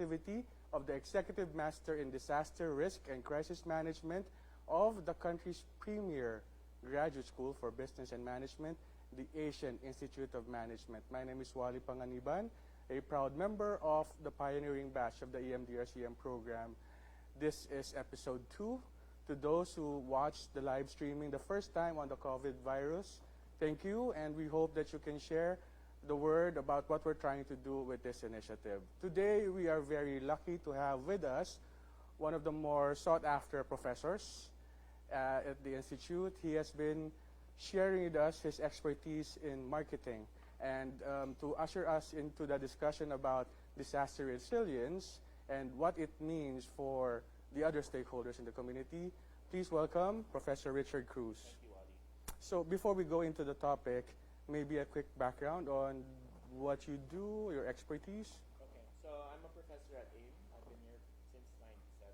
activity of the Executive Master in Disaster Risk and Crisis Management of the country's premier graduate school for business and management, the Asian Institute of Management. My name is Wally Panganiban, a proud member of the pioneering batch of the EMDRCM program. This is episode 2. To those who watched the live streaming the first time on the COVID virus, thank you, and we hope that you can share the word about what we're trying to do with this initiative. Today, we are very lucky to have with us one of the more sought-after professors at the Institute. He has been sharing with us his expertise in marketing. And to usher us into the discussion about disaster resilience and what it means for the other stakeholders in the community, please welcome Professor Richard Cruz. Thank you, Wally. So before we go into the topic, maybe a quick background on what you do, your expertise. Okay, so I'm a professor at AIM. I've been here since '97,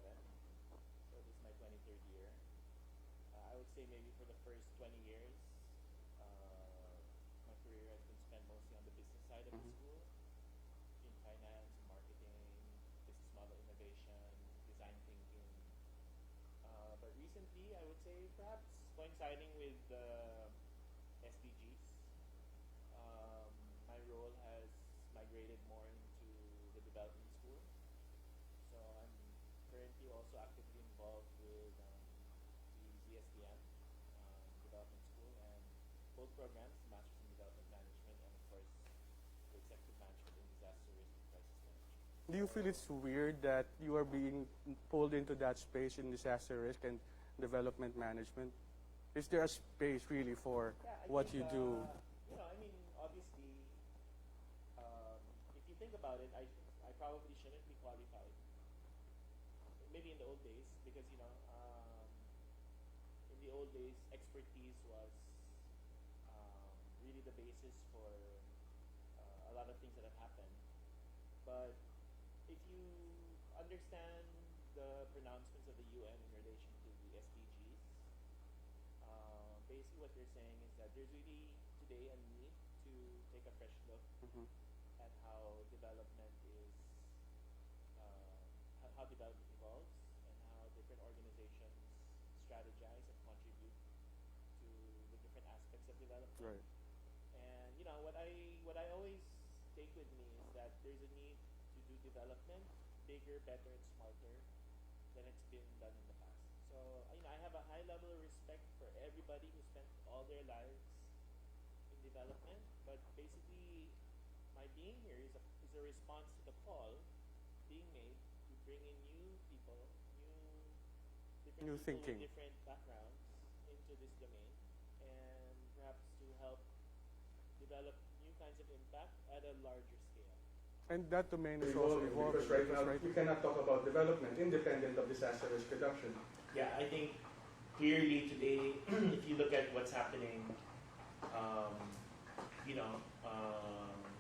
so this is my 23rd year. I would say maybe for the first 20 years, my career has been spent mostly on the business side of the school, in finance, marketing, business model innovation, design thinking. But recently, I would say perhaps coinciding with the SDGs, my role has migrated more into the development school. So I'm currently also actively involved with the ZSDM development school and both programs, Masters in Development Management and of course the Executive Management in Disaster Risk and Crisis Management. Do you feel it's weird that you are being pulled into that space in disaster risk and development management? Is there a space really for what you do? I mean, obviously, if you think about it, I probably shouldn't be qualified. Maybe in the old days, because in the old days, expertise was really the basis for a lot of things that have happened. But if you understand the pronouncements of the UN in relation to the SDGs, basically what they're saying is that there's really today a need to take a fresh look at how development is, how development evolves and how different organizations strategize and contribute to the different aspects of development. Right. And what I always take with me is that there's a need to do development bigger, better, and smarter than it's been done in the past. So I have a high level of respect for everybody who spent all their lives in development, but basically my being here is a response to the call being made to bring in new people, New people thinking. with different backgrounds into this domain, and perhaps to help develop new kinds of impact at a larger scale. And that domain is also evolving. Because right now, we cannot talk about development independent of disaster risk reduction. Yeah, I think clearly today, if you look at what's happening,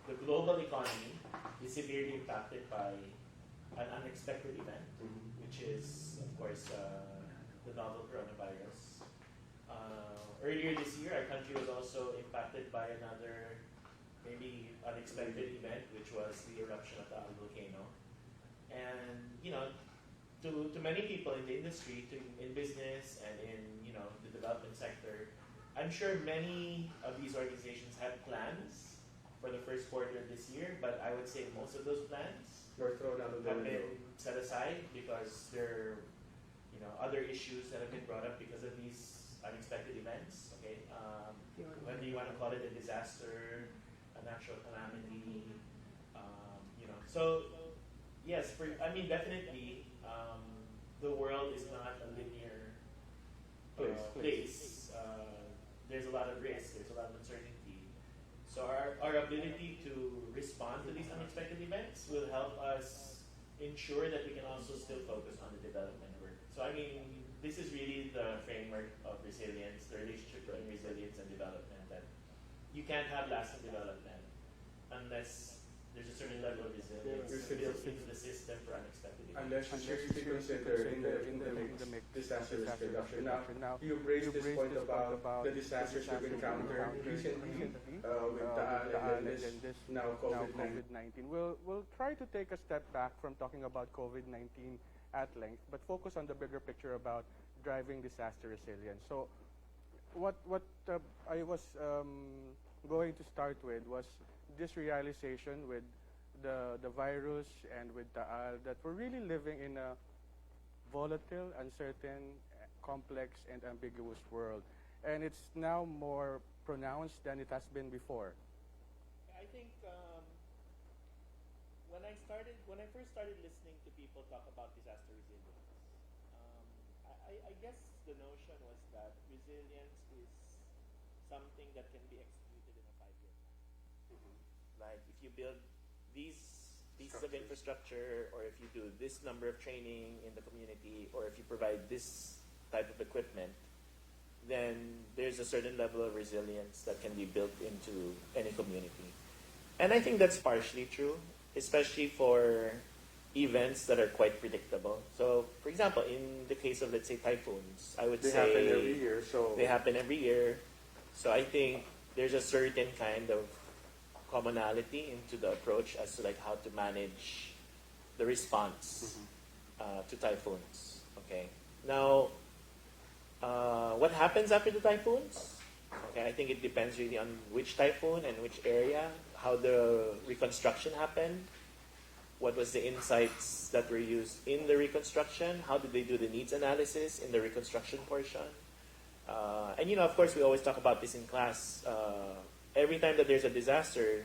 the global economy is severely impacted by an unexpected event, which is, of course, the novel coronavirus. Earlier this year, our country was also impacted by another maybe unexpected event, which was the eruption of the volcano. And to many people in the industry, in business and in the development sector, I'm sure many of these organizations had plans for the first quarter of this year, but I would say most of those plans You're thrown out of the have window. been set aside because there are other issues that have been brought up because of these unexpected events. Okay, whether you want to call it a disaster, a natural calamity, So yes, definitely, the world is not a linear place. There's a lot of risk. There's a lot of uncertainty. So our ability to respond to these unexpected events will help us ensure that we can also still focus on the development work. So this is really the framework of resilience, the relationship between resilience and development, that you can't have lasting development unless there's a certain level of resilience built into the system for unexpected events. unless it's seriously considered in the mix disaster risk reduction. Now, you've raised this point about the disasters we've encountered recently with Taal and then this now COVID-19. We'll try to take a step back from talking about COVID-19 at length, but focus on the bigger picture about driving disaster resilience. So, what I was going to start with was this realization with the virus and with Taal that we're really living in a volatile, uncertain, complex, and ambiguous world, and it's now more pronounced than it has been before. I think when I first started listening to people talk about disaster resilience, I guess the notion was that resilience is something that can be executed in a 5-year plan. Like if you build these pieces of infrastructure, or if you do this number of training in the community, or if you provide this type of equipment, then there's a certain level of resilience that can be built into any community. And I think that's partially true, especially for events that are quite predictable. So, for example, in the case of, let's say, typhoons, I would They say happen every year. So they happen every year. So I think there's a certain kind of commonality into the approach as to like how to manage the response to typhoons. Okay. Now, what happens after the typhoons? Okay, I think it depends really on which typhoon and which area, how the reconstruction happened, what was the insights that were used in the reconstruction, how did they do the needs analysis in the reconstruction portion. And, you know, of course, we always talk about this in class. Every time that there's a disaster,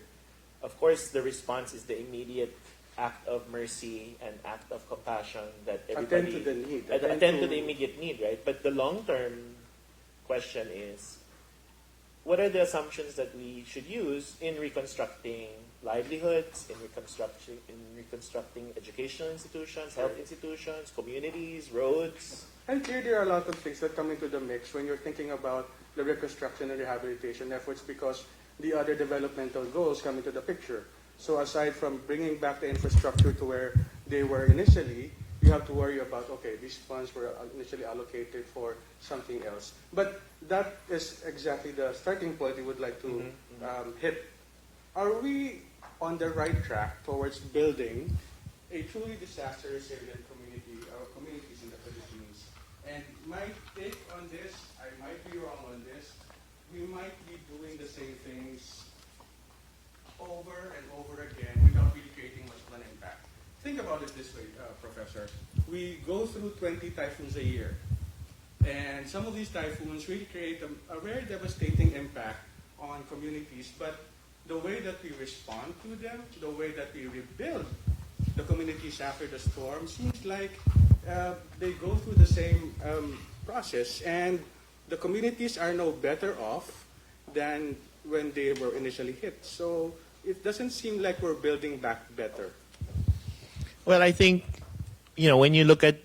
of course, the response is the immediate act of mercy and act of compassion that everybody... attend to the need. Attend to the immediate need, right? But the long-term question is, what are the assumptions that we should use in reconstructing livelihoods, in reconstructing educational institutions, health institutions, communities, roads? And here there are a lot of things that come into the mix when you're thinking about the reconstruction and rehabilitation efforts, because the other developmental goals come into the picture. So aside from bringing back the infrastructure to where they were initially, you have to worry about, okay, these funds were initially allocated for something else. But that is exactly the starting point we would like to hit. Are we on the right track towards building a truly disaster resilient community or communities in the Philippines? And my take on this, I might be wrong on this, we might be doing the same things over and over again without really creating much of an impact. Think about it this way, Professor. We go through 20 typhoons a year. And some of these typhoons really create a very devastating impact on communities. But the way that we respond to them, the way that we rebuild the communities after the storm, seems like they go through the same process. And the communities are no better off than when they were initially hit. So it doesn't seem like we're building back better. Well, I think, you know, when you look at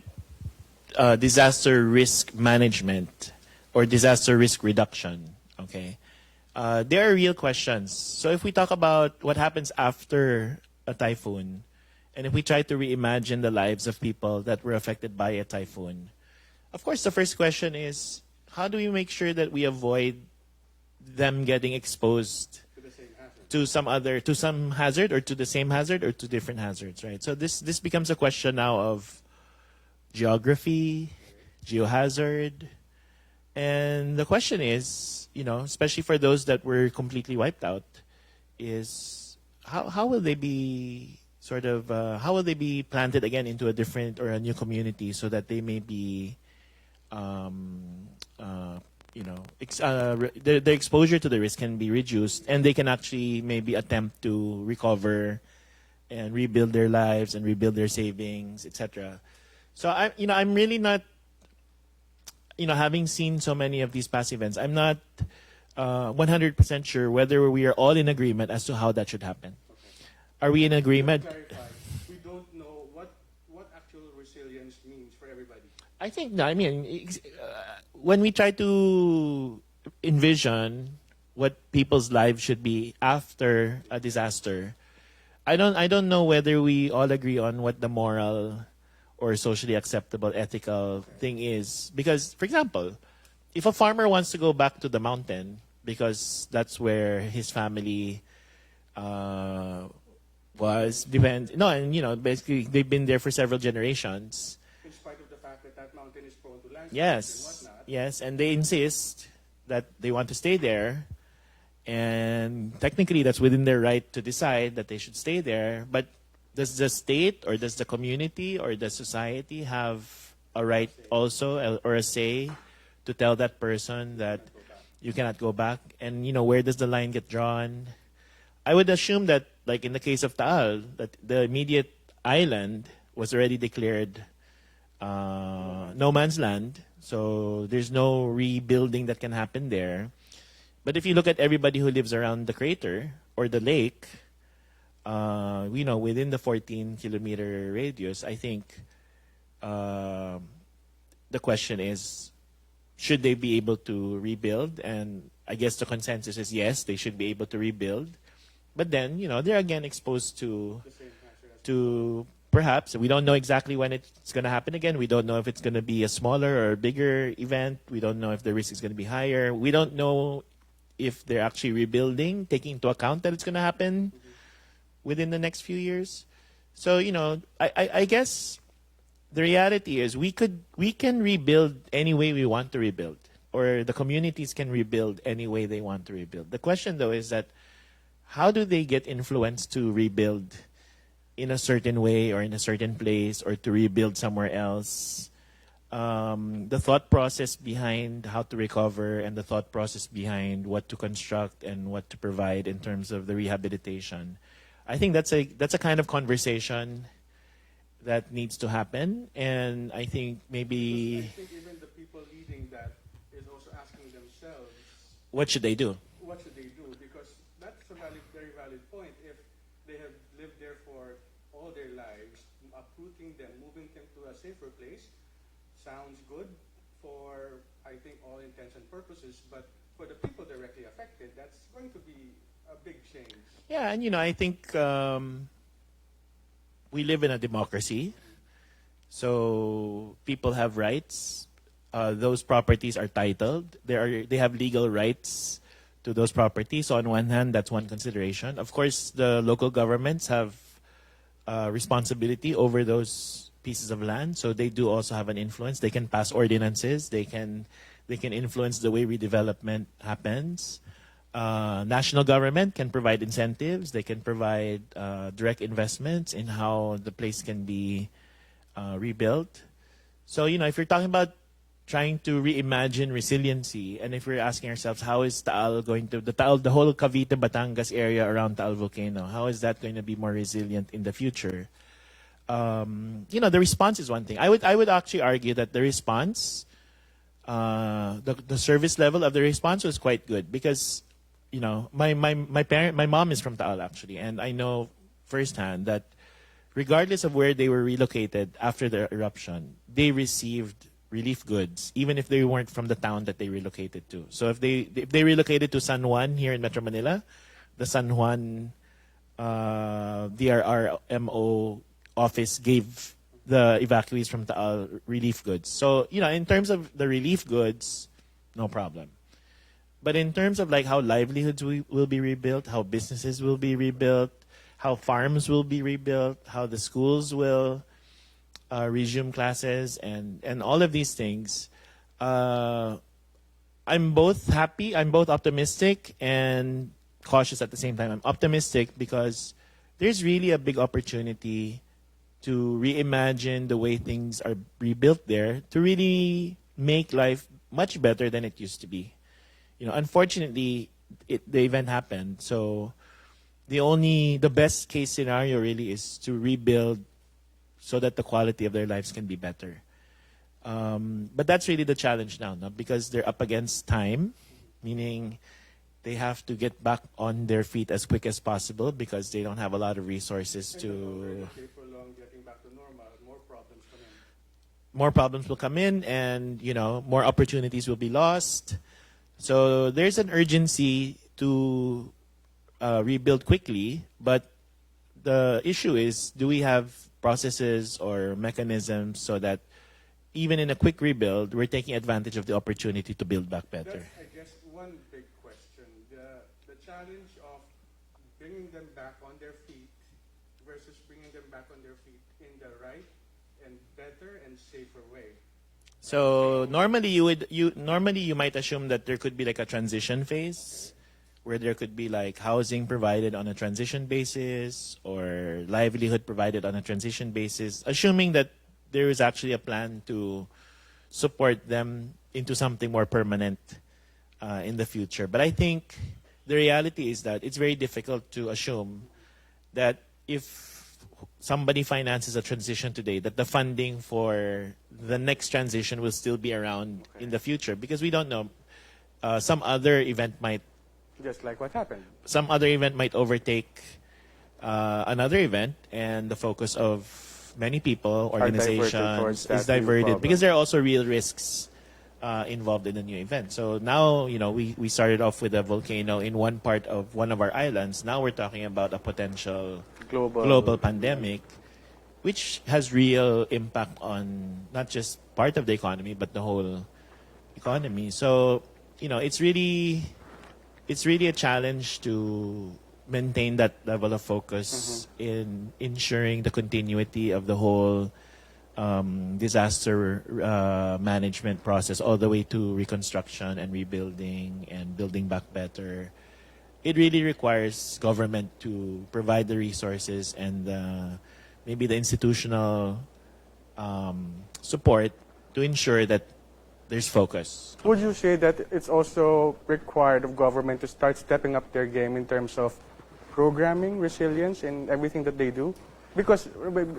disaster risk management or disaster risk reduction, okay, there are real questions. So if we talk about what happens after a typhoon, and if we try to reimagine the lives of people that were affected by a typhoon, of course, the first question is, how do we make sure that we avoid them getting exposed to some hazard, or to the same hazard, or to different hazards, right? So this becomes a question now of geography, geohazard, and the question is, you know, especially for those that were completely wiped out, is how will they be how will they be planted again into a different or a new community so that they may be their exposure to the risk can be reduced, and they can actually maybe attempt to recover and rebuild their lives and rebuild their savings, etc. So I'm really not, having seen so many of these past events, I'm not 100% sure whether we are all in agreement as to how that should happen. Okay. Are we in agreement? To clarify, we don't know what actual resilience means for everybody. I think, when we try to envision what people's lives should be after a disaster, I don't know whether we all agree on what the moral or socially acceptable, ethical thing is. Because, for example, if a farmer wants to go back to the mountain because that's where his family was, basically they've been there for several generations. In spite of the fact that that mountain is prone to landslides and Yes, whatnot. yes, and they insist that they want to stay there, and technically that's within their right to decide that they should stay there. But does the state or does the community or the society have a right also or a say to tell that person that you cannot go back? And where does the line get drawn? I would assume that, like in the case of Taal, that the immediate island was already declared no man's land, so there's no rebuilding that can happen there. But if you look at everybody who lives around the crater or the lake, within the 14-kilometer radius, I think the question is, should they be able to rebuild? And I guess the consensus is yes, they should be able to rebuild. But then, they're again exposed to perhaps, we don't know exactly when it's going to happen again. We don't know if it's going to be a smaller or bigger event. We don't know if the risk is going to be higher. We don't know if they're actually rebuilding, taking into account that it's going to happen within the next few years. So, I guess the reality is we can rebuild any way we want to rebuild, or the communities can rebuild any way they want to rebuild. The question, though, is that how do they get influence to rebuild in a certain way or in a certain place, or to rebuild somewhere else? The thought process behind how to recover and the thought process behind what to construct and what to provide in terms of the rehabilitation. I think that's a kind of conversation that needs to happen, and I think maybe I think even the people leading that is also asking themselves, what should they do? what should they do? Because that's a very valid point. If they have lived there for all their lives, uprooting them, moving them to a safer place, sounds good for, I think, all intents and purposes. But for the people directly affected, that's going to be a big change. Yeah, and I think we live in a democracy, so people have rights. Those properties are titled. They have legal rights to those properties. So on one hand, that's one consideration. Of course, the local governments have responsibility over those pieces of land, so they do also have an influence. They can pass ordinances. They can influence the way redevelopment happens. National government can provide incentives. They can provide direct investments in how the place can be rebuilt. So, if you're talking about trying to reimagine resiliency, and if we're asking ourselves, how is Taal going to, the whole Cavite, Batangas area around Taal volcano, how is that going to be more resilient in the future? The response is one thing. I would actually argue that the response, the service level of the response was quite good, because my mom is from Taal actually, and I know firsthand that regardless of where they were relocated after the eruption, they received relief goods, even if they weren't from the town that they relocated to. So if they relocated to San Juan here in Metro Manila, the San Juan DRRMO office gave the evacuees from Taal relief goods. So, in terms of the relief goods, no problem. But in terms of like how livelihoods will be rebuilt, how businesses will be rebuilt, how farms will be rebuilt, how the schools will resume classes, and all of these things, I'm both happy, I'm both optimistic and cautious at the same time. I'm optimistic because there's really a big opportunity to reimagine the way things are rebuilt there to really make life much better than it used to be. Unfortunately, the event happened, so the best case scenario really is to rebuild so that the quality of their lives can be better. But that's really the challenge now, no? Because they're up against time, meaning they have to get back on their feet as quick as possible because they don't have a lot of resources And to. the longer they prolong getting back to normal, more problems come in. More problems will come in, and more opportunities will be lost. So there's an urgency to rebuild quickly, but the issue is, do we have processes or mechanisms so that even in a quick rebuild, we're taking advantage of the opportunity to build back better. That's, I guess, one big question. The challenge of bringing them back on their feet versus bringing them back on their feet in the right and better and safer way. So normally you might assume that there could be like a transition phase where there could be like housing provided on a transition basis or livelihood provided on a transition basis, assuming that there is actually a plan to support them into something more permanent in the future. But I think the reality is that it's very difficult to assume that if somebody finances a transition today, that the funding for the next transition will still be around in the future, because we don't know. Some other event might Just like what happened. overtake another event, and the focus of many people, Are diverted organizations towards that is new diverted problem. because there are also real risks involved in the new event. So now, we started off with a volcano in one part of one of our islands. Now we're talking about a potential global pandemic, which has real impact on not just part of the economy, but the whole economy. So, it's really a challenge to maintain that level of focus in ensuring the continuity of the whole disaster management process all the way to reconstruction and rebuilding and building back better. It really requires government to provide the resources and maybe the institutional support to ensure that there's focus. Would you say that it's also required of government to start stepping up their game in terms of programming resilience in everything that they do? Because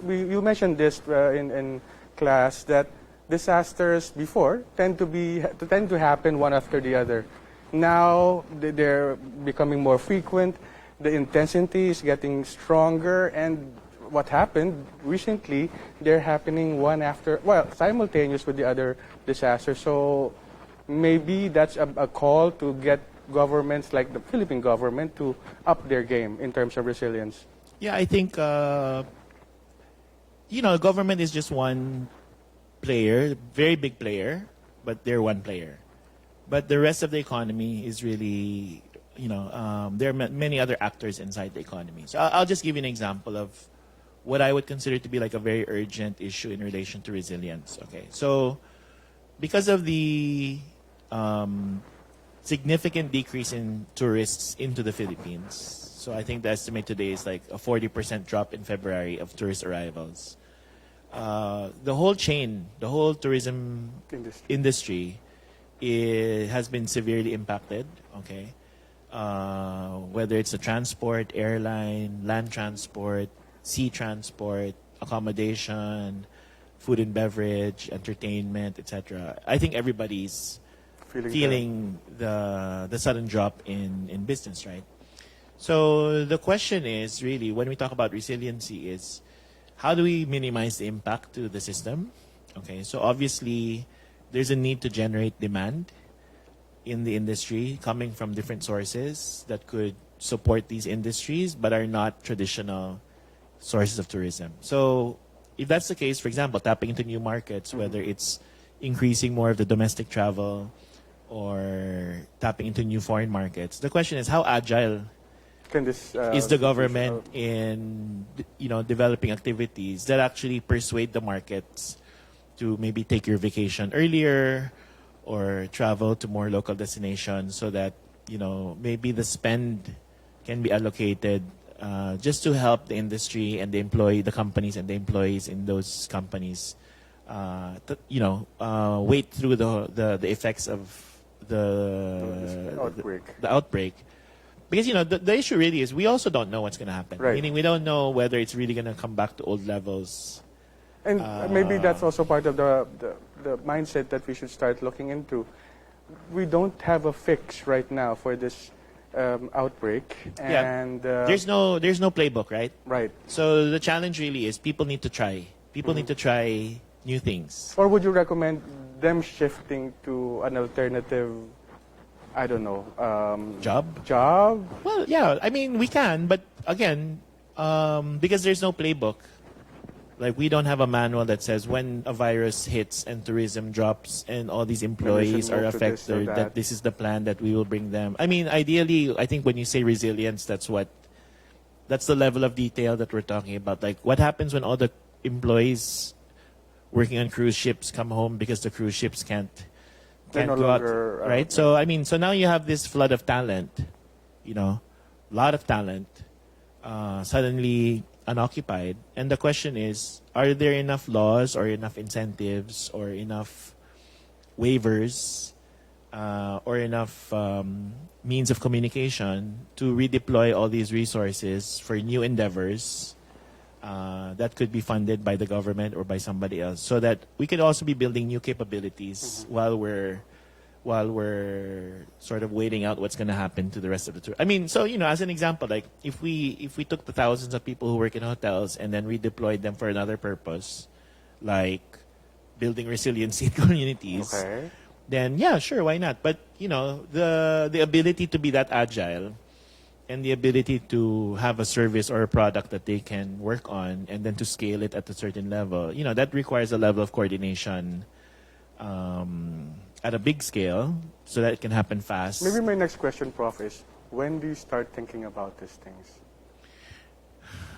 you mentioned this in class that disasters before tend to happen one after the other. Now they're becoming more frequent. The intensity is getting stronger, and what happened recently, they're happening simultaneous with the other disaster. So maybe that's a call to get governments like the Philippine government to up their game in terms of resilience. Yeah, I think, government is just one player, very big player, but they're one player. But the rest of the economy is really, there are many other actors inside the economy. So I'll just give you an example of what I would consider to be like a very urgent issue in relation to resilience. Okay, so because of the significant decrease in tourists into the Philippines, so I think the estimate today is like a 40% drop in February of tourist arrivals. The whole chain, the whole tourism industry has been severely impacted. Okay, whether it's the transport, airline, land transport, sea transport, accommodation, food and beverage, entertainment, etc. I think everybody's feeling the sudden drop in business, right? So the question is really, when we talk about resiliency, is how do we minimize the impact to the system? Okay, so obviously there's a need to generate demand in the industry coming from different sources that could support these industries but are not traditional sources of tourism. So if that's the case, for example, tapping into new markets, whether it's increasing more of the domestic travel or tapping into new foreign markets, the question is how agile is the government in developing activities that actually persuade the markets to maybe take your vacation earlier or travel to more local destinations so that maybe the spend can be allocated just to help the industry and the companies and the employees in those companies wait through the effects of the outbreak. Because the issue really is we also don't know what's going to happen. Right. Meaning we don't know whether it's really going to come back to old levels. And maybe that's also part of the mindset that we should start looking into. We don't have a fix right now for this outbreak, and there's no playbook, right? Right. So the challenge really is people need to try. People need to try new things. Or would you recommend them shifting to an alternative? I don't know. Job? Well, yeah. I mean, we can, but again, because there's no playbook, Like, we don't have a manual that says when a virus hits and tourism drops and all these employees are move to this or affected, that. that this is the plan that we will bring them. I mean, ideally, I think when you say resilience, that's the level of detail that we're talking about. Like, what happens when all the employees working on cruise ships come home because the cruise ships can't They're no go out, longer, right? So, I mean, so now you have this flood of talent, you know, a lot of talent, suddenly unoccupied. And the question is, are there enough laws or enough incentives or enough waivers or enough means of communication to redeploy all these resources for new endeavors that could be funded by the government or by somebody else, so that we could also be building new capabilities while we're sort of waiting out what's going to happen to the rest of the tour. I mean, so, you know, as an example, like if we took the thousands of people who work in hotels and then redeployed them for another purpose, like building resiliency in communities, Okay. then yeah, sure, why not? But, you know, the ability to be that agile and the ability to have a service or a product that they can work on and then to scale it at a certain level, you know, that requires a level of coordination at a big scale so that it can happen fast. Maybe my next question, Prof, is when do you start thinking about these things?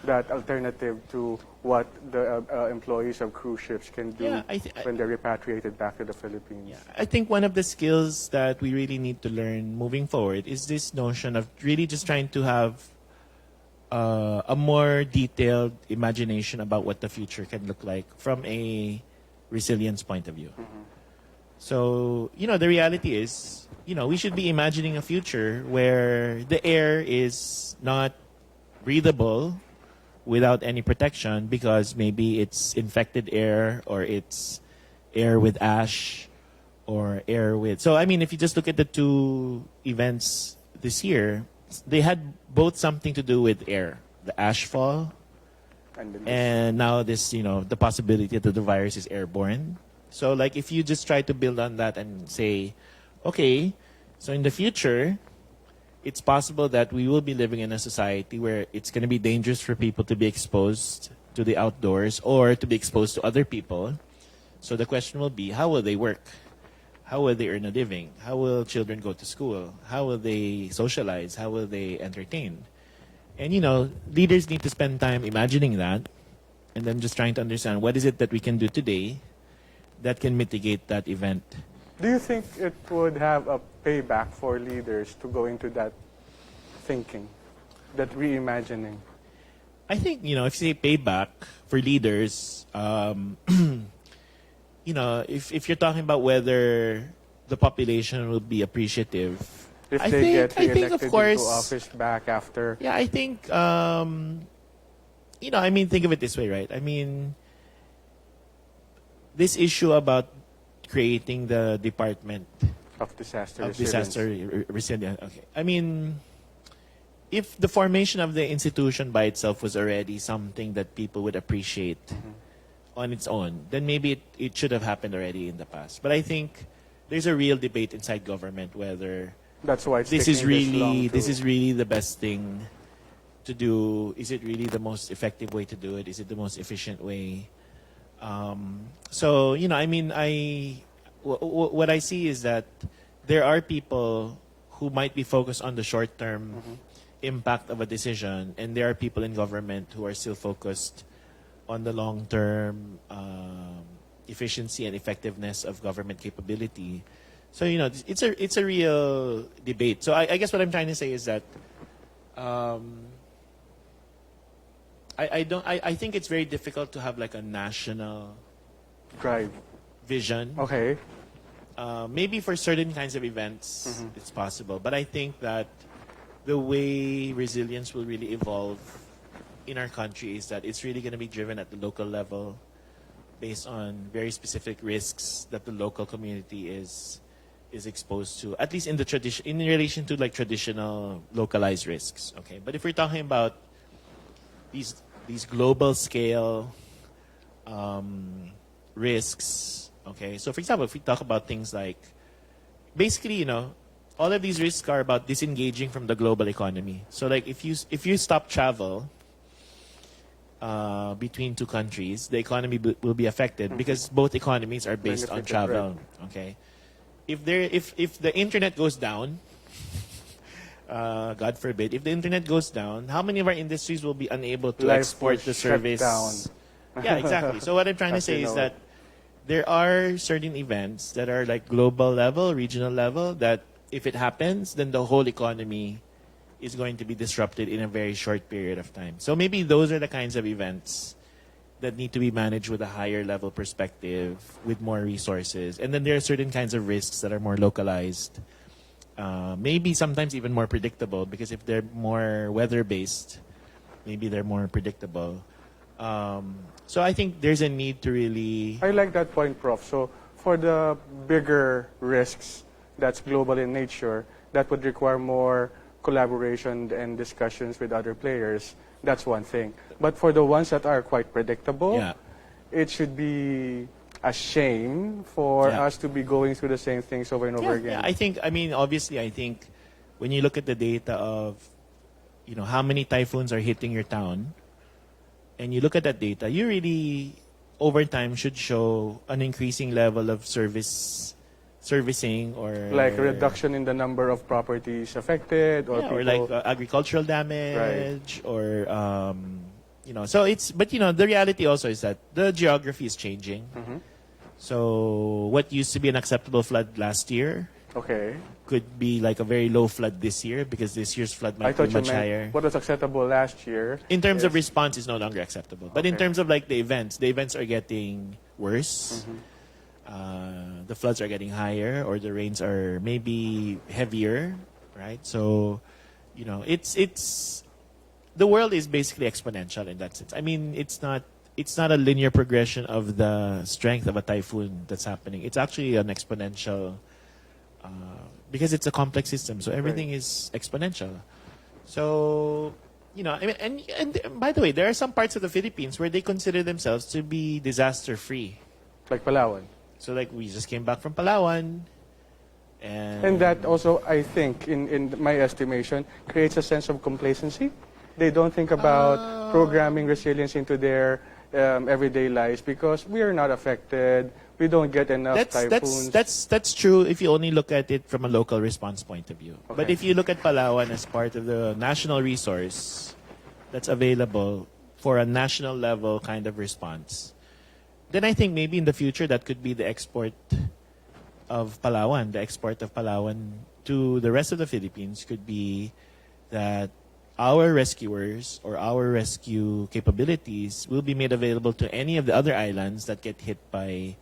That alternative to what the employees of cruise ships can do Yeah, when they're repatriated back to the Philippines. Yeah, I think one of the skills that we really need to learn moving forward is this notion of really just trying to have a more detailed imagination about what the future can look like from a resilience point of view. So, you know, the reality is, you know, we should be imagining a future where the air is not breathable without any protection because maybe it's infected air or it's air with ash or air with... So, I mean, if you just look at the two events this year, they had both something to do with air. The ash fall And then and now this, you know, the possibility that the virus is airborne. So, like, if you just try to build on that and say, okay, so in the future, it's possible that we will be living in a society where it's going to be dangerous for people to be exposed to the outdoors or to be exposed to other people. So the question will be, how will they work? How will they earn a living? How will children go to school? How will they socialize? How will they entertain? And, you know, leaders need to spend time imagining that and then just trying to understand what is it that we can do today that can mitigate that event. do you think it would have a payback for leaders to go into that thinking, that reimagining? I think, you know, if you say payback for leaders, you know, if you're talking about whether the population will be appreciative, If I they think- get I think, re-elected of course- into office back after... yeah, I think, you know, I mean, think of it this way, right? I mean, this issue about creating the Department of disaster of resilience. Disaster Resilience. Okay. I mean, if the formation of the institution by itself was already something that people would appreciate on its own, then maybe it should have happened already in the past. But I think there's a real debate inside government whether That's why it's this taking is long really to- this is really the best thing to do. Is it really the most effective way to do it? Is it the most efficient way? So, you know, I mean, what I see is that there are people who might be focused on the short-term impact of a decision, and there are people in government who are still focused on the long-term efficiency and effectiveness of government capability. So, you know, it's a real debate. So I guess what I'm trying to say is that I think it's very difficult to have like a national drive. vision. Okay. Maybe for certain kinds of events, it's possible. But I think that the way resilience will really evolve in our country is that it's really going to be driven at the local level based on very specific risks that the local community is exposed to, at least in the tradition, in relation to like traditional localized risks. Okay, but if we're talking about these global scale risks, okay, so for example, if we talk about things like, basically, you know, all of these risks are about disengaging from the global economy. So like if you stop travel, between two countries, the economy will be affected because both economies are based on Benefited, travel. Okay, if the internet goes down, God forbid, if the internet goes down, how many of our industries will be unable to Life export was the shut service? down. Yeah, exactly. So what I'm trying to As you say is know that it. there are certain events that are like global level, regional level, that if it happens, then the whole economy is going to be disrupted in a very short period of time. So maybe those are the kinds of events that need to be managed with a higher level perspective, with more resources. And then there are certain kinds of risks that are more localized, maybe sometimes even more predictable, because if they're more weather-based, maybe they're more predictable. So I think there's a need to really... I like that point, Prof. So for the bigger risks that's global in nature, that would require more collaboration and discussions with other players. That's one thing. But for the ones that are quite predictable, Yeah. it should be a shame for Yeah. us to be going through the same things over and over again. Yeah, I mean, obviously, I think when you look at the data of, how many typhoons are hitting your town, and you look at that data, you really, over time, should show an increasing level of servicing or... Like a reduction in the number of properties affected, or people... or like agricultural damage, or, so it's, but the reality also is that the geography is changing. Mhm. So what used to be an acceptable flood last year Okay. could be like a very low flood this year, because this year's flood I might be thought you much meant higher. what was acceptable last year. In terms of is- response, is no longer acceptable. But in Okay. terms of like the events are getting worse. The floods are getting higher, or the rains are maybe heavier, right? So, it's the world is basically exponential in that sense. I mean, it's not a linear progression of the strength of a typhoon that's happening. It's actually an exponential, because it's a complex system. So everything is exponential. So, I mean, and by the way, there are some parts of the Philippines where they consider themselves to be disaster free. Like Palawan. So like we just came back from Palawan, And that also, I think, in my estimation, creates a sense of complacency. They don't think about programming resilience into their everyday lives because we are not affected. We don't get enough typhoons. that's true if you only look at it from a local response point of view. But Okay. if you look at Palawan as part of the national resource that's available for a national level kind of response, then I think maybe in the future that could be the export of Palawan. The export of Palawan to the rest of the Philippines could be that our rescuers or our rescue capabilities will be made available to any of the other islands that get hit by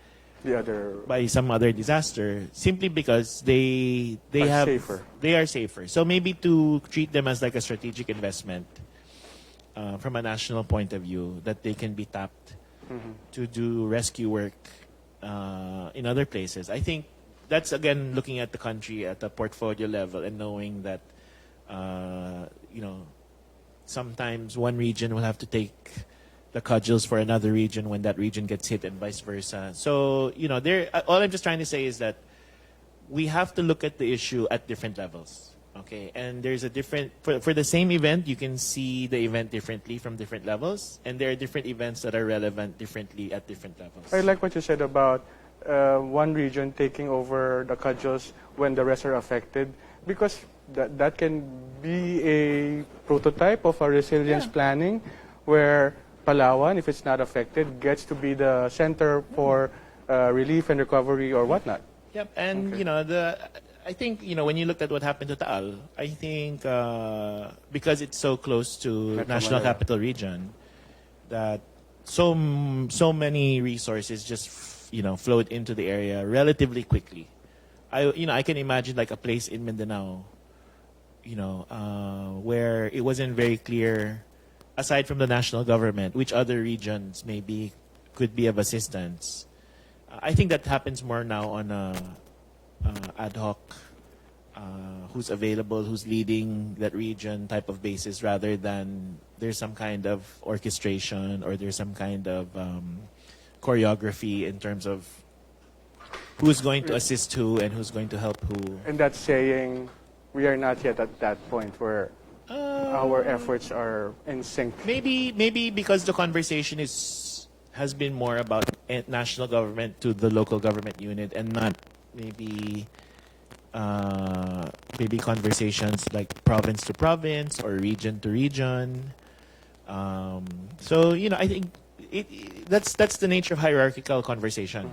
some other disaster, simply because they Are safer. they are safer. So maybe to treat them as like a strategic investment from a national point of view, that they can be tapped to do rescue work in other places. I think that's, again, looking at the country at a portfolio level and knowing that sometimes one region will have to take the cudgels for another region when that region gets hit, and vice versa. So, all I'm just trying to say is that we have to look at the issue at different levels. Okay, and there's a different, for the same event, you can see the event differently from different levels, and there are different events that are relevant differently at different levels. I like what you said about one region taking over the cudgels when the rest are affected, because that can be a prototype of a resilience planning where Palawan, if it's not affected, gets to be the center for relief and recovery or whatnot. Yep, and I think when you look at what happened to Taal, I think because it's so close to Metro National Manila. Capital Region, that so many resources just flowed into the area relatively quickly. I can imagine like a place in Mindanao, where it wasn't very clear, aside from the national government, which other regions maybe could be of assistance. I think that happens more now on a ad hoc, who's available, who's leading that region type of basis, rather than there's some kind of orchestration or there's some kind of choreography in terms of who's going to assist who and who's going to help who. And that's saying we are not yet at that point where our efforts are in sync? Maybe because the conversation has been more about national government to the local government unit, and not maybe conversations like province to province or region to region. So I think that's the nature of hierarchical conversation.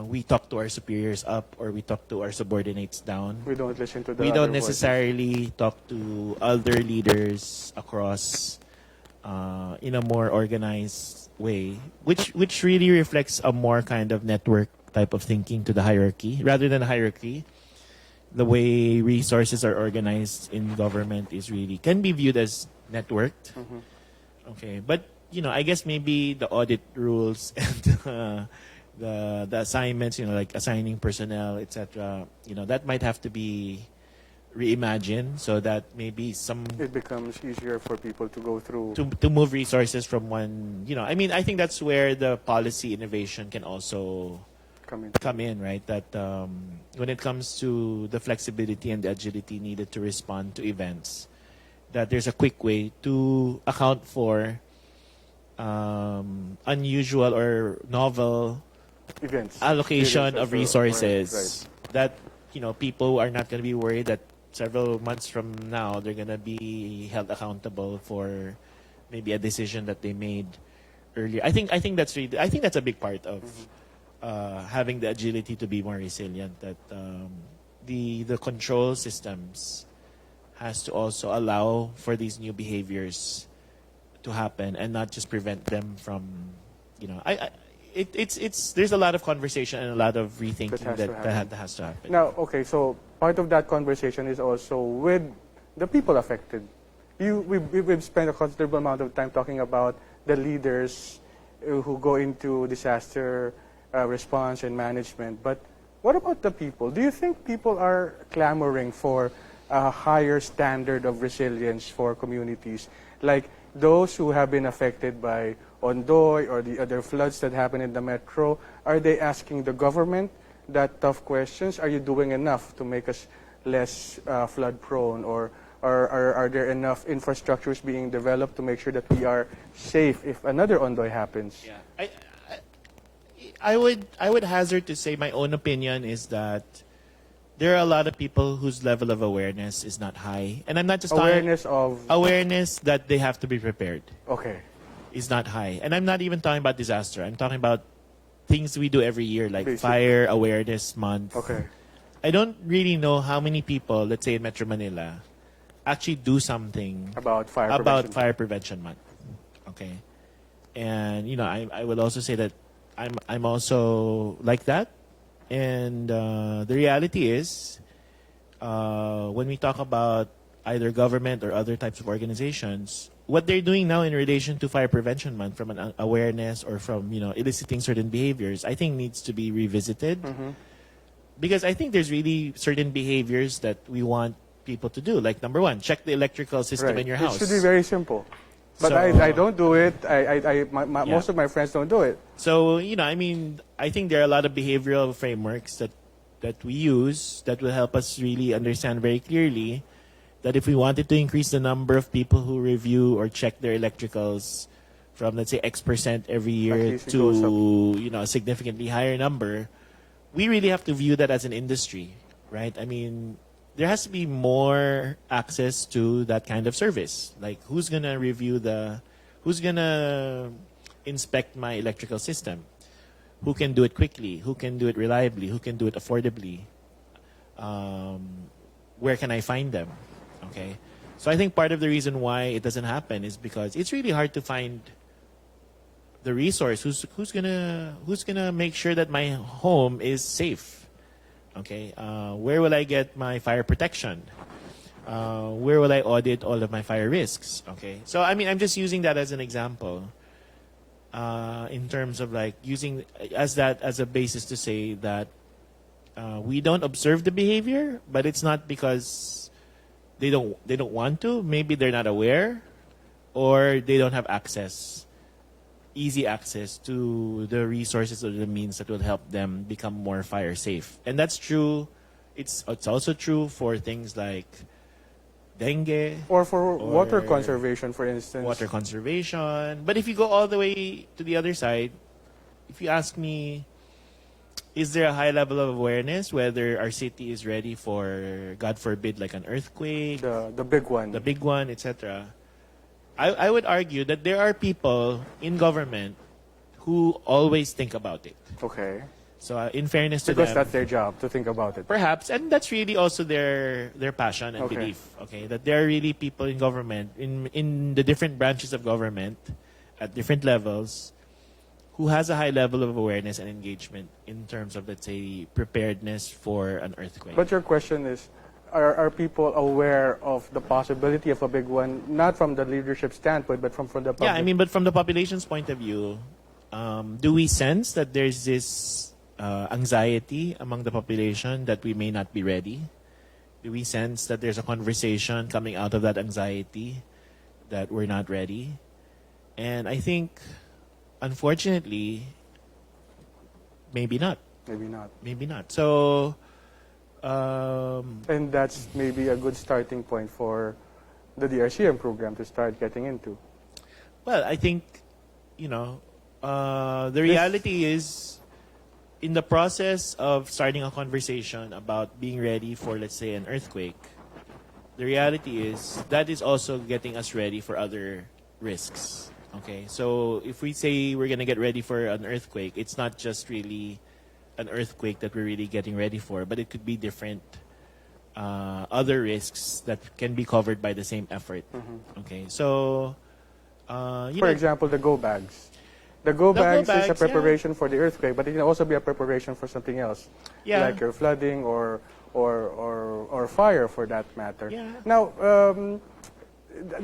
We talk to our superiors up, or we talk to our subordinates down. We don't listen to the We other don't voices. necessarily talk to other leaders across in a more organized way, which really reflects a more kind of network type of thinking to the hierarchy rather than hierarchy. The way resources are organized in government can be viewed as networked. Okay, but I guess maybe the audit rules and the assignments, like assigning personnel, etc. That might have to be reimagined so that maybe It becomes easier for people to go through. to move resources from one. I think that's where the policy innovation can also come in, right? That when it comes to the flexibility and the agility needed to respond to events, that there's a quick way to account for unusual or novel Events. allocation of resources. Right. That people are not going to be worried that several months from now they're going to be held accountable for maybe a decision that they made earlier. I think that's a big part of having the agility to be more resilient. That the control systems has to also allow for these new behaviors to happen and not just prevent them from. There's a lot of conversation and a lot of rethinking that has to happen. Now, okay, so part of that conversation is also with the people affected. We've spent a considerable amount of time talking about the leaders who go into disaster response and management, but what about the people? Do you think people are clamoring for a higher standard of resilience for communities, like those who have been affected by Ondoy or the other floods that happen in the metro? Are they asking the government that tough questions? Are you doing enough to make us less flood prone, or are there enough infrastructures being developed to make sure that we are safe if another Ondoy happens? Yeah, I would hazard to say my own opinion is that there are a lot of people whose level of awareness is not high, and I'm not just awareness that they have to be prepared. Okay. Is not high, and I'm not even talking about disaster. I'm talking about things we do every year, like Basic. Fire Awareness Month. Okay. I don't really know how many people, let's say in Metro Manila, actually do something About fire Fire Prevention Month. Okay, and I will also say that I'm also like that, and the reality is, when we talk about either government or other types of organizations, what they're doing now in relation to Fire Prevention Month from an awareness or from eliciting certain behaviors, I think needs to be revisited. Because I think there's really certain behaviors that we want people to do. Like number one, check the electrical system in your house. It should be very simple. But So- I don't do it. Most of my friends don't do it. So, I think there are a lot of behavioral frameworks that we use that will help us really understand very clearly that if we wanted to increase the number of people who review or check their electricals from, let's say, X% every year least it goes to, a significantly higher number, we really have to view that as an industry, right? There has to be more access to that kind of service. Like, who's going to inspect my electrical system? Who can do it quickly? Who can do it reliably? Who can do it affordably? Where can I find them? Okay. So I think part of the reason why it doesn't happen is because it's really hard to find the resource who's gonna make sure that my home is safe. Okay. Where will I get my fire protection? Where will I audit all of my fire risks? Okay. So I'm just using that as an example. In terms of like using as a basis to say that we don't observe the behavior, but it's not because they don't want to. Maybe they're not aware, or they don't have easy access to the resources or the means that will help them become more fire safe. And that's true. It's also true for things like dengue, Or for water Or conservation, for instance. water conservation. But if you go all the way to the other side, if you ask me, is there a high level of awareness whether our city is ready for, God forbid, like an earthquake, The big one. the big one, etc.? I would argue that there are people in government who always think about it. Okay. So in fairness to Because them, that's their job, to think about it. perhaps, and that's really also their passion and Okay. belief. Okay, that there are really people in government, in the different branches of government, at different levels, who has a high level of awareness and engagement in terms of, let's say, preparedness for an earthquake. But your question is, are people aware of the possibility of a big one, not from the leadership standpoint, but from the public? Yeah, I mean, but from the population's point of view, do we sense that there's this anxiety among the population that we may not be ready? Do we sense that there's a conversation coming out of that anxiety that we're not ready? And I think, unfortunately, maybe not. Maybe not. Maybe not. So, And that's maybe a good starting point for the DRCM program to start getting into. well, I think, the reality is, in the process of starting a conversation about being ready for, let's say, an earthquake, the reality is that is also getting us ready for other risks. Okay, so if we say we're going to get ready for an earthquake, it's not just really an earthquake that we're really getting ready for, but it could be different other risks that can be covered by the same effort. Okay, so For example, the go bags. The go bags is a bags, preparation for the earthquake, but it can also be a preparation for something else, Yeah. like your flooding or fire, for that matter. Yeah. Now,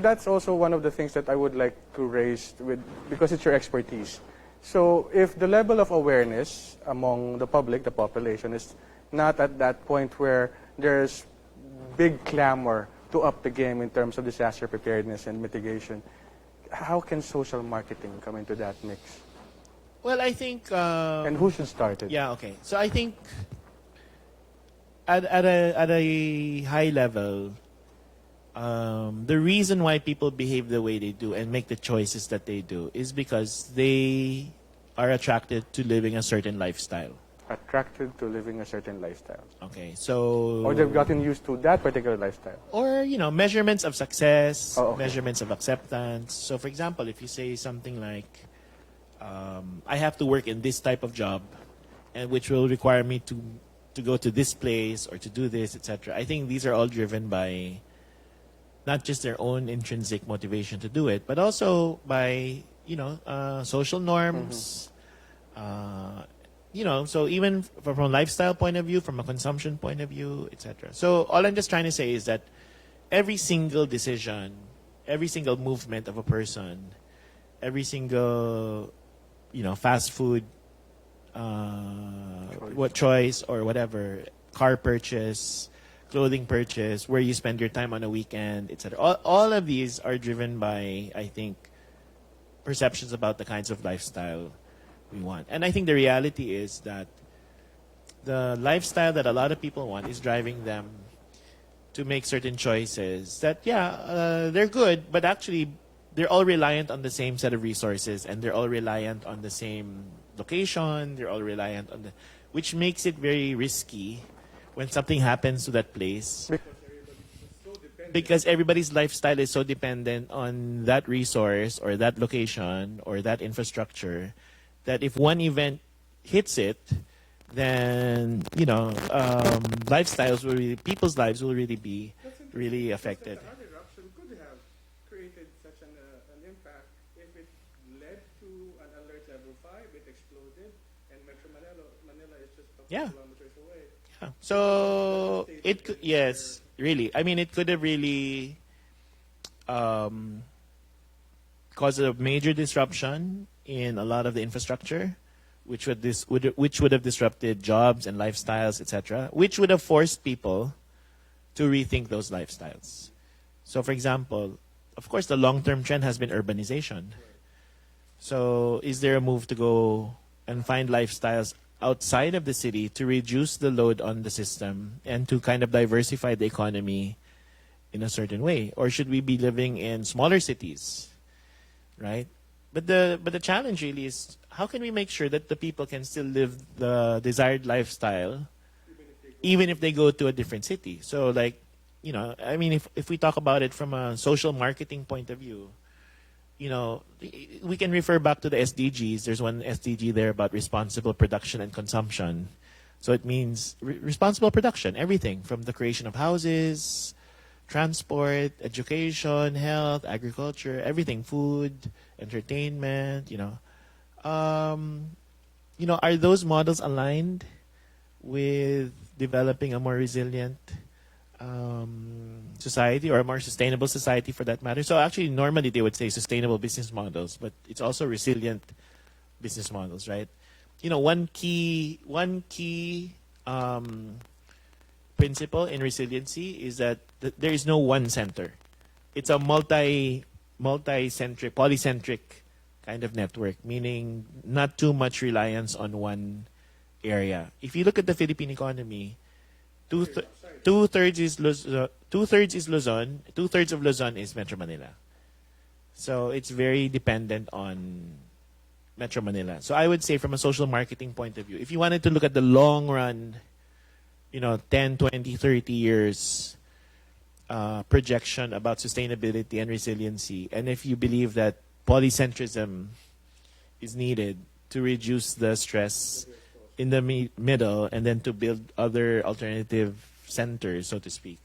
that's also one of the things that I would like to raise with, because it's your expertise. So, if the level of awareness among the public, the population, is not at that point where there's big clamor to up the game in terms of disaster preparedness and mitigation, how can social marketing come into that mix? well, I think And who should start it? yeah, okay. So I think at a high level, the reason why people behave the way they do and make the choices that they do is because they are attracted to living a certain lifestyle. Attracted to living a certain lifestyle. Okay, so Or they've gotten used to that particular lifestyle. or measurements of success, Oh, okay. measurements of acceptance. So, for example, if you say something like, "I have to work in this type of job, and which will require me to go to this place or to do this, etc." I think these are all driven by not just their own intrinsic motivation to do it, but also by social norms. So even from a lifestyle point of view, from a consumption point of view, etc. So all I'm just trying to say is that every single decision, every single movement of a person, every single, fast food, choice or whatever, car purchase, clothing purchase, where you spend your time on a weekend, etc. All of these are driven by, I think, perceptions about the kinds of lifestyle we want. And I think the reality is that the lifestyle that a lot of people want is driving them to make certain choices that, they're good, but actually they're all reliant on the same set of resources, and they're all reliant on the same location, they're all reliant on which makes it very risky when something happens to that place. Because everybody's lifestyle is so dependent on that resource or that location or that infrastructure that if one event hits it, then people's lives will really be really affected. The other eruption could have created such an impact if it led to an alert level 5, it exploded, and Metro Manila is just a Yeah. few kilometers away. Yeah. So it could, yes, really. I mean, it could have really caused a major disruption in a lot of the infrastructure, which would have disrupted jobs and lifestyles, etc., which would have forced people to rethink those lifestyles. So, for example, of course, the long-term trend has been urbanization. So, is there a move to go and find lifestyles outside of the city to reduce the load on the system and to kind of diversify the economy in a certain way, or should we be living in smaller cities, right? But the challenge really is, how can we make sure that the people can still live the desired lifestyle even if they go to a different city? So like, you know, I mean, if we talk about it from a social marketing point of view, you know, we can refer back to the SDGs. There's one SDG there about responsible production and consumption. So it means responsible production, everything from the creation of houses, transport, education, health, agriculture, everything, food, entertainment, you know. Are those models aligned with developing a more resilient society, or a more sustainable society for that matter? So actually, normally they would say sustainable business models, but it's also resilient business models, right? You know, one key principle in resiliency is that there is no one center. It's a multi-centric, polycentric kind of network, meaning not too much reliance on one area. If you look at the Philippine economy, two-thirds is Luzon, two-thirds of Luzon is Metro Manila. So it's very dependent on Metro Manila. So I would say from a social marketing point of view, if you wanted to look at the long run, you know, 10, 20, 30 years projection about sustainability and resiliency, and if you believe that polycentrism is needed to reduce the stress in the middle and then to build other alternative centers, so to speak,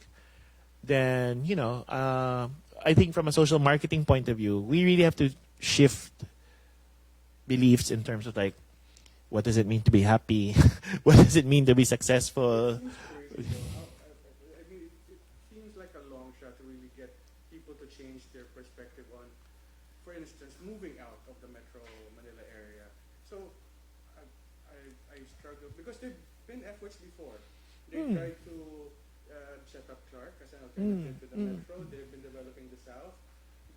then, you know, I think from a social marketing point of view, we really have to shift beliefs in terms of like, what does it mean to be happy? What does it mean to be successful? I mean, it seems like a long shot to really get people to change their perspective on, for instance, moving out of the Metro Manila area. So I struggle because there've been efforts before. They tried to set up Clark as an alternative to the Metro. They've been developing the South,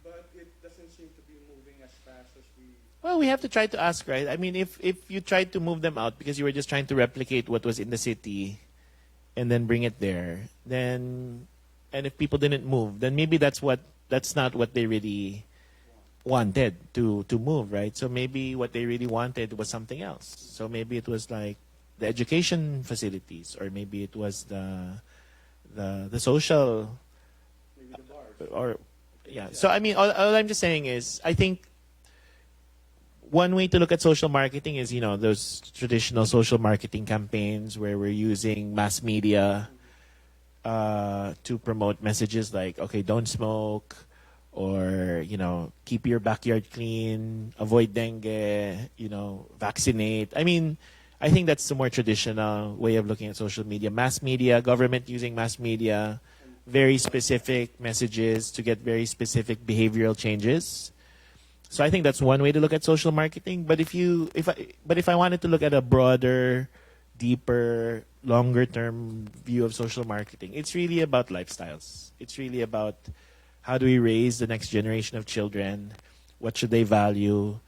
but it doesn't seem to be moving as fast as we. Well, we have to try to ask, right? I mean, if you tried to move them out because you were just trying to replicate what was in the city and then bring it there, then, and if people didn't move, then maybe that's not what they really wanted to move, right? So maybe what they really wanted was something else. So maybe it was like the education facilities, or maybe it was the social, Maybe the bars. or yeah. So I mean, all I'm just saying is, I think one way to look at social marketing is, you know, those traditional social marketing campaigns where we're using mass media to promote messages like, okay, don't smoke, or, you know, keep your backyard clean, avoid dengue, you know, vaccinate. I mean, I think that's the more traditional way of looking at social media. Mass media, government using mass media, very specific messages to get very specific behavioral changes. So I think that's one way to look at social marketing. But if I wanted to look at a broader, deeper, longer term view of social marketing, it's really about lifestyles. It's really about how do we raise the next generation of children? What should they value?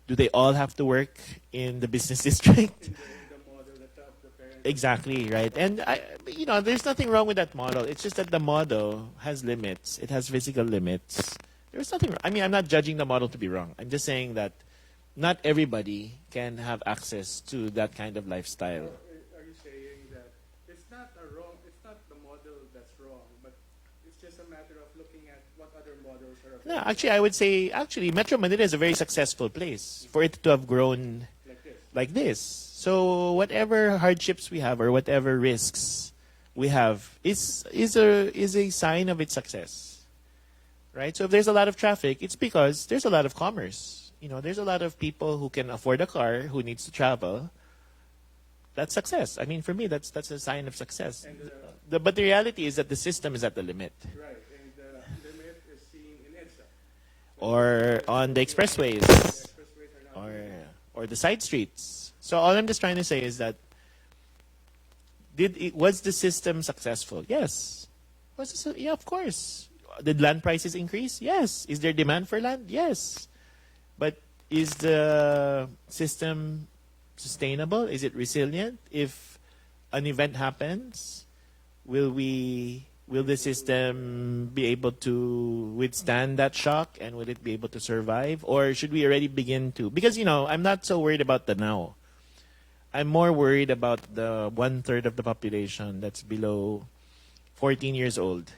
Do they all have to work in the business district? In the model that the parents. Exactly, right. And you know, there's nothing wrong with that model. It's just that the model has limits. It has physical limits. There's nothing. I mean, I'm not judging the model to be wrong. I'm just saying that not everybody can have access to that kind of lifestyle. Are you saying that it's not the model that's wrong, but it's just a matter of looking at what other models are available? No, actually, I would say Metro Manila is a very successful place for it to have grown like this. So whatever hardships we have or whatever risks we have is a sign of its success. Right? So if there's a lot of traffic, it's because there's a lot of commerce. You know, there's a lot of people who can afford a car, who needs to travel. That's success. I mean, for me, that's a sign of success. And but the reality is that the system is at the limit. right, and the limit is seen in EDSA. Or on the expressways. The expressways are not Or the side streets. So all I'm just trying to say is that was the system successful? Yes. Yeah, of course. Did land prices increase? Yes. Is there demand for land? Yes. But is the system sustainable? Is it resilient? If an event happens, will we Will the system be able to withstand that shock, and will it be able to survive? Or should we already begin to? Because, I'm not so worried about the now. I'm more worried about the 1/3 of the population that's below 14 years old.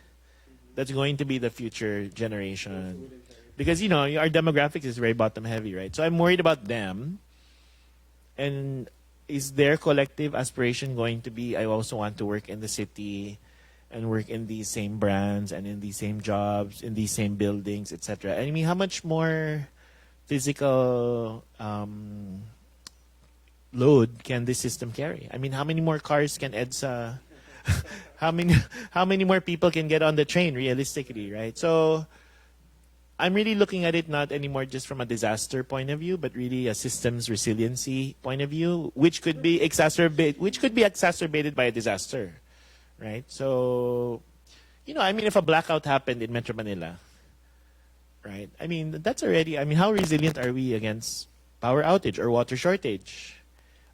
That's going to be the future generation. Because, our demographics is very bottom heavy, right? So I'm worried about them. And is their collective aspiration going to be, I also want to work in the city and work in these same brands and in these same jobs, in these same buildings, etc. I mean, how much more physical load can this system carry? I mean, how many more cars can EDSA? how many more people can get on the train realistically, right? So I'm really looking at it not anymore just from a disaster point of view, but really a systems resiliency point of view, which could be exacerbated by a disaster, right? So, if a blackout happened in Metro Manila, right? I mean, that's already. I mean, how resilient are we against power outage or water shortage?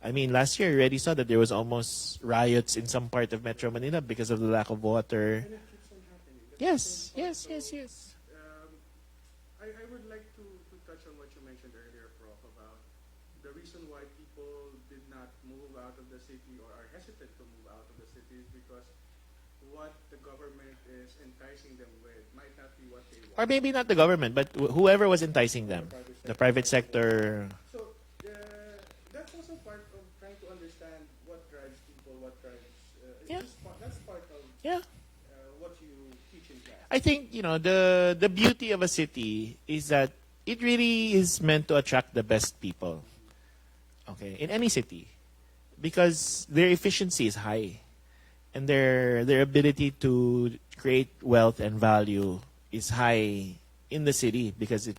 I mean, last year you already saw that there was almost riots in some part of Metro Manila because of the lack of water. And it keeps on happening. Yes. I would like to touch on what you mentioned earlier, Prof, about the reason why people did not move out of the city or are hesitant to move out of the city is because what the government is enticing them with might not be what they want. Or maybe not the government, but whoever was enticing them, the private sector. So that's also part of trying to understand what drives people, what drives. Yeah. That's part of Yeah. what you teach in class. I think, the beauty of a city is that it really is meant to attract the best people. Okay, in any city. Because their efficiency is high. And their ability to create wealth and value is high in the city because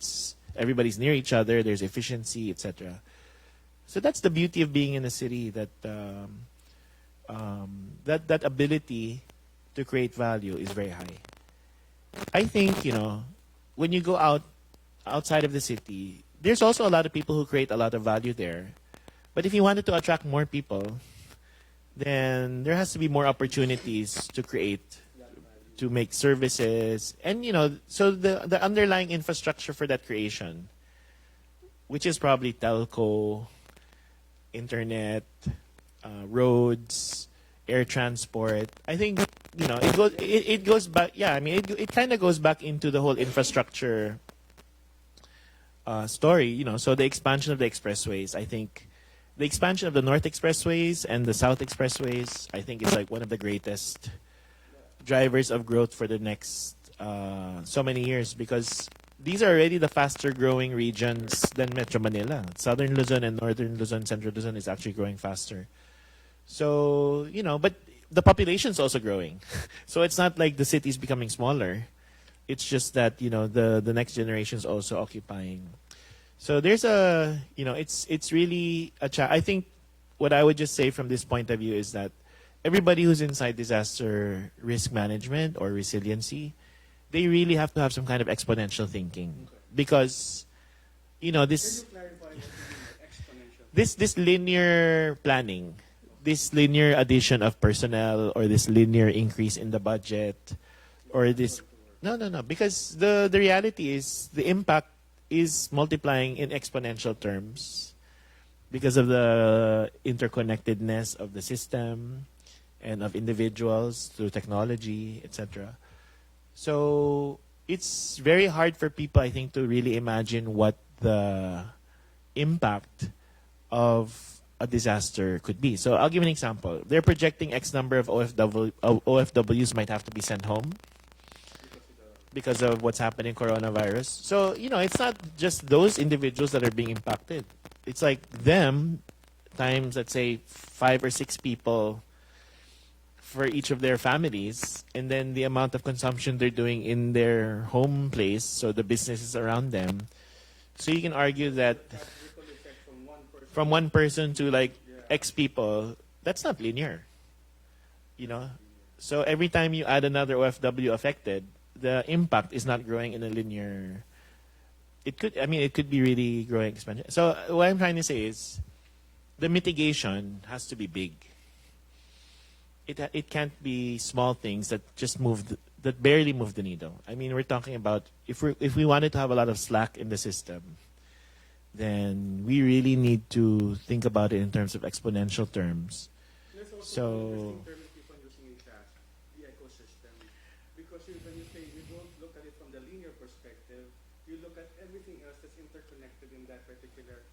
everybody's near each other, there's efficiency, etc. So that's the beauty of being in a city, that that ability to create value is very high. I think, when you go outside of the city, there's also a lot of people who create a lot of value there. But if you wanted to attract more people, then there has to be more opportunities to create, to make services. And, so the underlying infrastructure for that creation, which is probably telco, internet, roads, air transport. I think, it goes back. Yeah, I mean, it kind of goes back into the whole infrastructure story. So the expansion of the expressways. I think the expansion of the North Expressways and the South Expressways, I think, is like one of the greatest drivers of growth for the next so many years, because these are already the faster growing regions than Metro Manila. Southern Luzon and Northern Luzon, Central Luzon is actually growing faster. So, but the population is also growing. So it's not like the city is becoming smaller. It's just that, the next generation is also occupying. So there's it's really I think what I would just say from this point of view is that everybody who's inside disaster risk management or resiliency, they really have to have some kind of exponential thinking. Because, this Can you clarify what you mean by exponential? this linear planning, this linear addition of personnel, or this linear increase in the budget, or this no, because the reality is the impact is multiplying in exponential terms because of the interconnectedness of the system and of individuals through technology, etc. So it's very hard for people, I think, to really imagine what the impact of a disaster could be. So I'll give an example. They're projecting X number of OFWs might have to be sent home because of what's happening coronavirus. So, it's not just those individuals that are being impacted. It's like them times, let's say, 5 or 6 people for each of their families, and then the amount of consumption they're doing in their home place, so the businesses around them. So you can argue that Ripple effect from one person to like X people, that's not linear. So every time you add another OFW affected, the impact is not growing in a linear. It could be really growing expansion. So what I'm trying to say is, the mitigation has to be big. it can't be small things that just that barely move the needle. I mean, we're talking about if we wanted to have a lot of slack in the system, then we really need to think about it in terms of exponential terms. There's also So an interesting term that keep on using in class, the ecosystem. Because when you say you don't look at it from the linear perspective, you look at everything else that's interconnected in that particular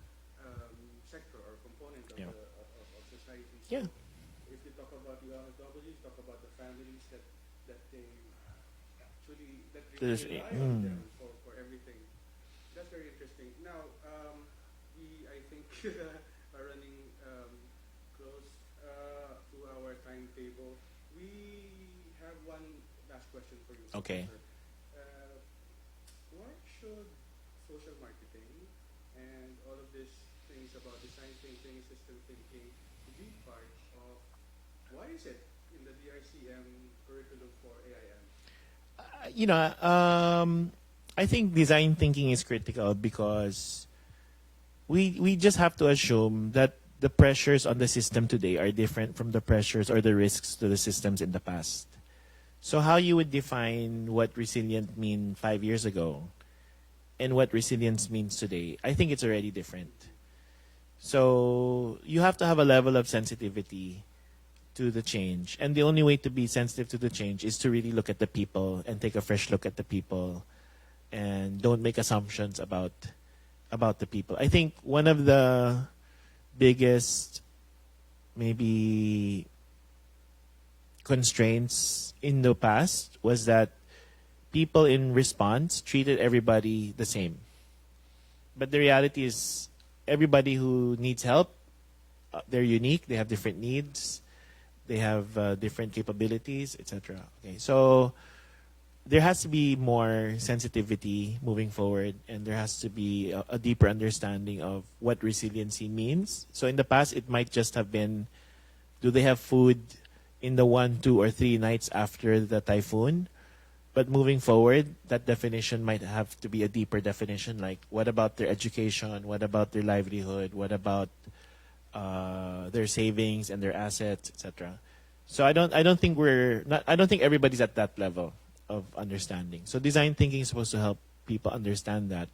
sector or component of, Yeah. of society. So Yeah. if you talk about the OFWs, talk about the families that they actually that There's rely a- on mm. them for everything. That's very interesting. Now, we I think are running close to our timetable. We have one last question for you. Okay. Professor. Why should social marketing and all of these things about design thinking, system thinking be part of, why is it in the DRCM curriculum for AIM? I think design thinking is critical because we just have to assume that the pressures on the system today are different from the pressures or the risks to the systems in the past. So how you would define what resilient mean 5 years ago and what resilience means today, I think it's already different. So you have to have a level of sensitivity to the change. And the only way to be sensitive to the change is to really look at the people and take a fresh look at the people and don't make assumptions about the people. I think one of the biggest maybe constraints in the past was that people in response treated everybody the same. But the reality is everybody who needs help, they're unique, they have different needs, they have different capabilities, etc. Okay, so there has to be more sensitivity moving forward, and there has to be a deeper understanding of what resiliency means. So in the past, it might just have been, do they have food in the 1, 2, or 3 nights after the typhoon? But moving forward, that definition might have to be a deeper definition. Like, what about their education? What about their livelihood? What about their savings and their assets, etc. So I don't think everybody's at that level of understanding. So design thinking is supposed to help people understand that.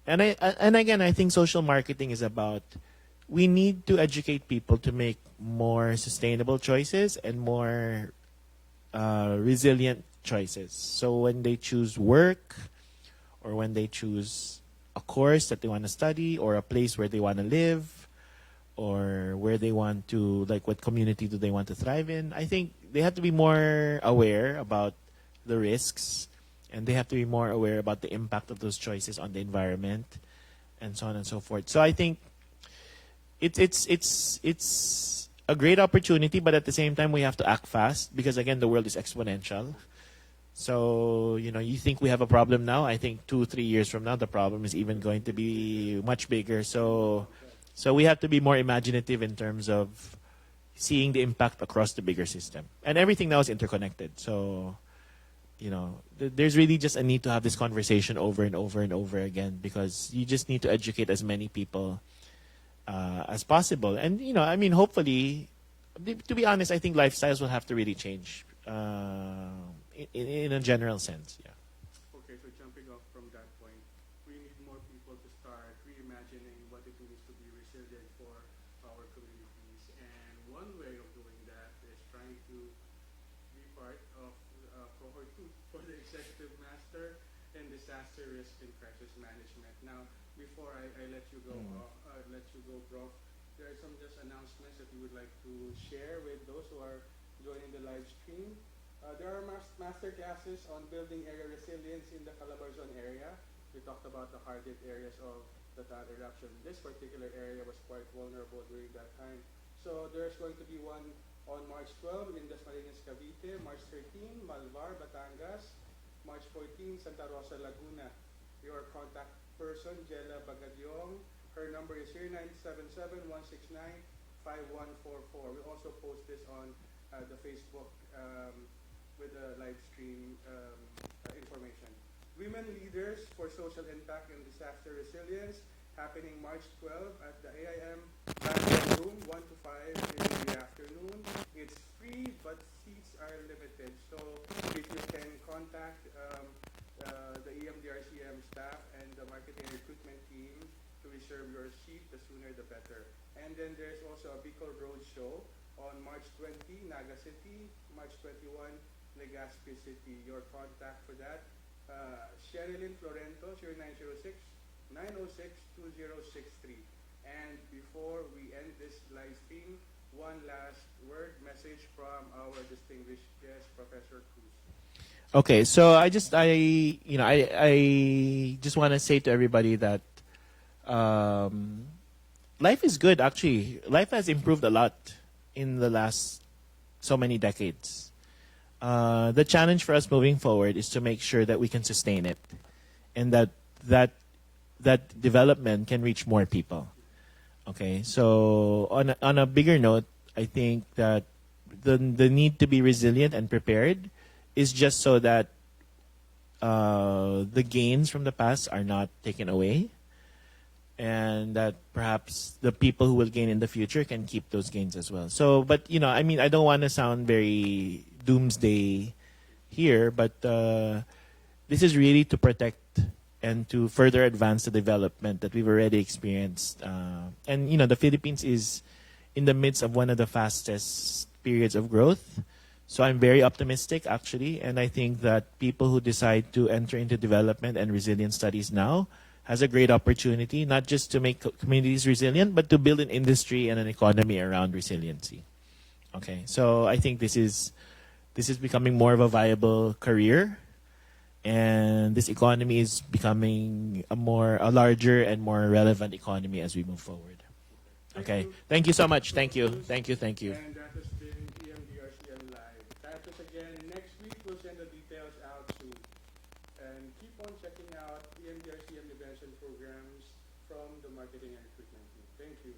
And again, I think social marketing is about, we need to educate people to make more sustainable choices and more resilient choices. So when they choose work, or when they choose a course that they want to study, or a place where they want to live, or where they want to, like, what community do they want to thrive in, I think they have to be more aware about the risks, and they have to be more aware about the impact of those choices on the environment, and so on and so forth. So I think it's a great opportunity, but at the same time we have to act fast, because again, the world is exponential. So, you think we have a problem now, I think 2-3 years from now the problem is even going to be much bigger. So we have to be more imaginative in terms of seeing the impact across the bigger system. And everything now is interconnected. So, there's really just a need to have this conversation over and over and over again, because you just need to educate as many people as possible. And, hopefully, to be honest, I think lifestyles will have to really change in a general sense. Yeah. Okay, so jumping off from that point, we need more people to start reimagining what it means to be resilient for our communities. And one way of doing that is trying to be part of cohort 2 for the Executive Master in Disaster Risk and Crisis Management. Now, before I let you go, Prof, there are some just announcements that you would like to share with those who are joining the live stream. There are master classes on building area resilience in the Calabarzon area. We talked about the hard-hit areas of the Taal eruption. This particular area was quite vulnerable during that time. So there's going to be one on March 12 in Dasmariñas, Cavite, March 13, Malvar, Batangas, March 14, Santa Rosa, Laguna. Your contact person, Jella Bagadyong. Her number is 0977-169-5144. We also post this on the Facebook with the live stream information. Women Leaders for Social Impact and Disaster Resilience, happening March 12 at the AIM Banquet Room, 1 to 5 in the afternoon. It's free, sooner the better. And then there's also a Bicol Road Show on March 20, Naga City, March 21, Legazpi City. Your contact for that, Sherilyn Florento, 0906-906-2063. And before we end this live stream, one last word, message from our distinguished guest, Professor Cruz. Okay, so I just want to say to everybody that life is good. Actually, life has improved a lot in the last so many decades. The challenge for us moving forward is to make sure that we can sustain it, and that development can reach more people. Okay, so on a bigger note, I think that the need to be resilient and prepared is just so that the gains from the past are not taken away, and that perhaps the people who will gain in the future can keep those gains as well. So, but I mean, I don't want to sound very doomsday here, but this is really to protect and to further advance the development that we've already experienced. And the Philippines is in the midst of one of the fastest periods of growth. So I'm very optimistic, actually, and I think that people who decide to enter into development and resilience studies now has a great opportunity, not just to make communities resilient, but to build an industry and an economy around resiliency. Okay, so I think this is becoming more of a viable career, and this economy is becoming a larger and more relevant economy as we move forward. Okay, thank you so much. Thank you. And that has been EMDRCM Live. Catch us again next week. We'll send the details out soon. And keep on checking out EMDRCM events and programs from the marketing and recruitment team. Thank you.